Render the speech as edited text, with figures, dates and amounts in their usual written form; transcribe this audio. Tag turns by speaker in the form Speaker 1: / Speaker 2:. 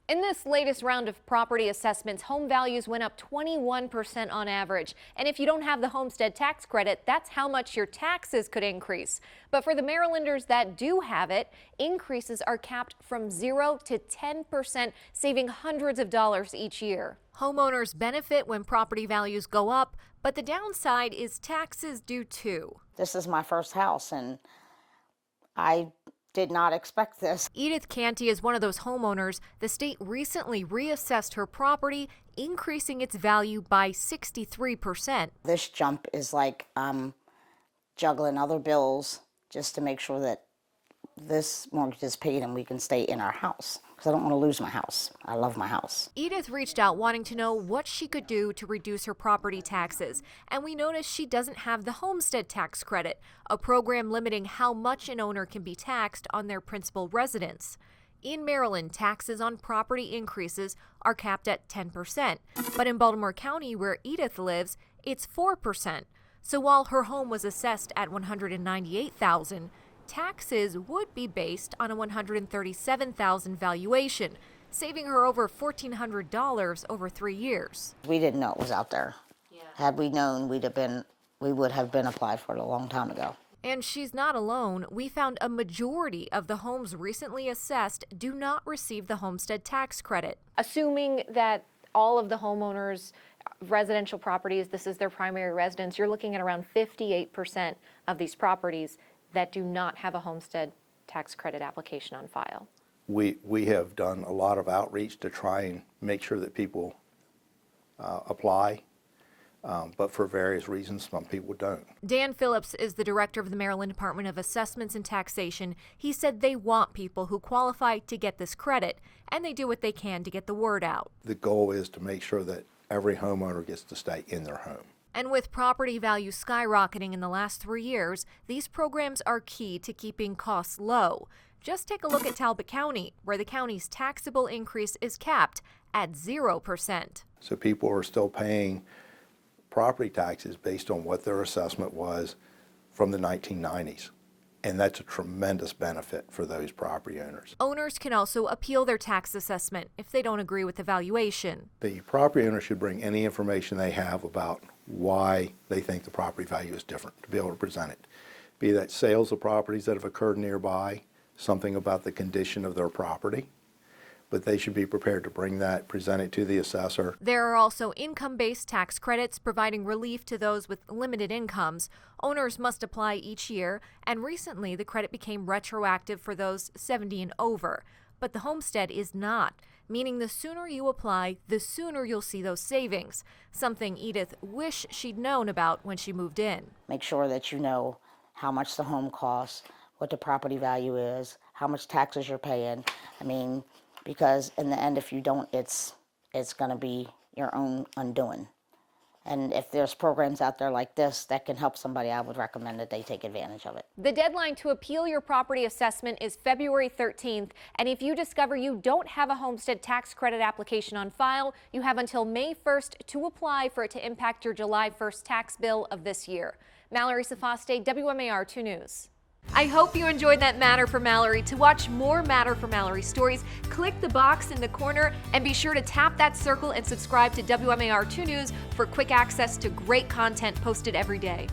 Speaker 1: In this latest round of property assessments, home values went up 21% on average. And if you don't have the Homestead Tax Credit, that's how much your taxes could increase. But for the Marylanders that do have it, increases are capped from 0 to 10%, saving hundreds of dollars each year. Homeowners benefit when property values go up, but the downside is taxes do too.
Speaker 2: This is my first house, and I did not expect this.
Speaker 1: Edith Canty is one of those homeowners. The state recently reassessed her property, increasing its value by 63%.
Speaker 2: This jump is like juggling other bills just to make sure that this mortgage is paid and we can stay in our house, because I don't want to lose my house. I love my house.
Speaker 1: Edith reached out wanting to know what she could do to reduce her property taxes, and we noticed she doesn't have the Homestead Tax Credit, a program limiting how much an owner can be taxed on their principal residence. In Maryland, taxes on property increases are capped at 10%, but in Baltimore County, where Edith lives, it's 4%. So while her home was assessed at $198,000, taxes would be based on a $137,000 valuation, saving her over $1,400 over 3 years.
Speaker 2: We didn't know it was out there.
Speaker 1: Yeah.
Speaker 2: Had we known, we would have been applied for it a long time ago.
Speaker 1: And she's not alone. We found a majority of the homes recently assessed do not receive the Homestead Tax Credit. Assuming that all of the homeowners' residential properties, this is their primary residence, you're looking at around 58% of these properties that do not have a Homestead Tax Credit application on file.
Speaker 3: We have done a lot of outreach to try and make sure that people apply, but for various reasons, some people don't.
Speaker 1: Dan Phillips is the director of the Maryland Department of Assessments and Taxation. He said they want people who qualify to get this credit, and they do what they can to get the word out.
Speaker 3: The goal is to make sure that every homeowner gets to stay in their home.
Speaker 1: And with property values skyrocketing in the last 3 years, these programs are key to keeping costs low. Just take a look at Talbot County, where the county's taxable increase is capped at 0%.
Speaker 3: So people are still paying property taxes based on what their assessment was from the 1990s. And that's a tremendous benefit for those property owners.
Speaker 1: Owners can also appeal their tax assessment if they don't agree with the valuation.
Speaker 3: The property owner should bring any information they have about why they think the property value is different to be able to present it. Be that sales of properties that have occurred nearby, something about the condition of their property, but they should be prepared to bring that, present it to the assessor.
Speaker 1: There are also income-based tax credits providing relief to those with limited incomes. Owners must apply each year, and recently the credit became retroactive for those 70 and over. But the homestead is not, meaning the sooner you apply, the sooner you'll see those savings, something Edith wished she'd known about when she moved in.
Speaker 2: Make sure that you know how much the home costs, what the property value is, how much taxes you're paying. Because in the end, if you don't, it's going to be your own undoing. And if there's programs out there like this that can help somebody, I would recommend that they take advantage of it. The deadline to appeal your property assessment is February 13th. And if you discover you don't have a Homestead Tax Credit application on file, you have until May 1st to apply for it to impact your July 1st tax bill of this year. Mallory Safaste, WMAR 2 News. I hope you enjoyed that Matter for Mallory. To watch more Matter for Mallory stories, click the box in the corner and be sure to tap that circle and subscribe to WMAR 2 News for quick access to great content posted every day.